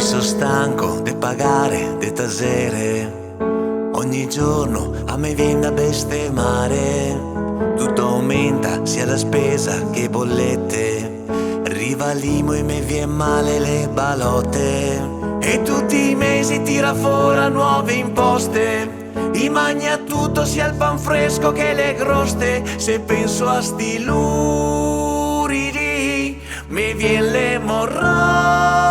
so stanco de pagare, de tasere. Ogni giorno a me viene da bestemare. Tutto aumenta, sia la spesa che bollette. Rivalimo e mi viene male le balotte. E tutti i mesi tira fuori nuove imposte. I magna tutto, sia il pan fresco che le croste. Se penso a sti luridi, mi viene l'emorroidi.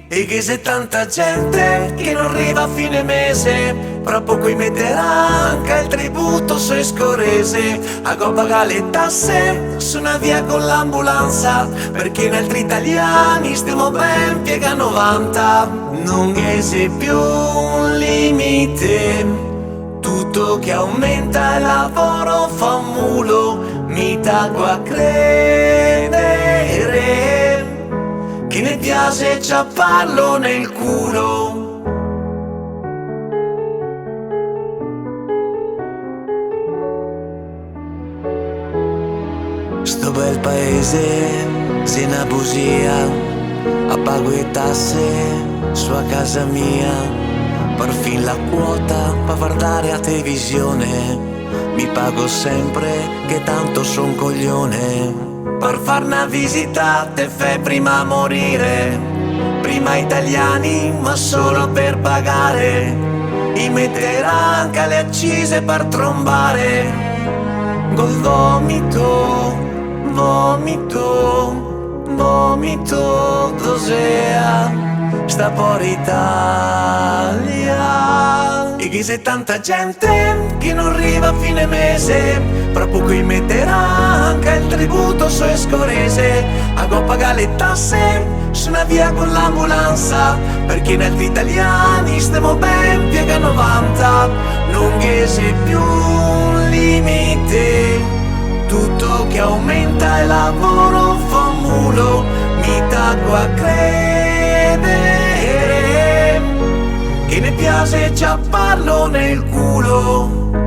E che se tanta gente che non arriva a fine mese, fra poco mi metterà anche il tributo su escorese. A go pagare le tasse su una via con l'ambulanza, perché in altri italiani stiamo ben piega 90. Non c'è più un limite, tutto che aumenta il lavoro fa un mulo. Mi tago a credere che ne piace ciapparlo nel culo. Sto bel paese, se una bugia, appago le tasse su a casa mia, per fin la quota per guardare a televisione. Mi pago sempre che tanto son coglione. Per far una visita te fai prima morire, prima italiani ma solo per pagare. I metterà anche le accise per trombare. Col vomito, vomito, vomito, dos'è? Sta fuori Italia. E che se tanta gente che non arriva a fine mese, fra poco mi metterà anche il tributo su escorese. A go pagare le tasse su una via con l'ambulanza, perché in altri italiani stiamo ben piega 90. Non c'è più un limite, tutto che aumenta il lavoro fa un mulo. Mi tago a credere che ne piace ciapparlo nel culo.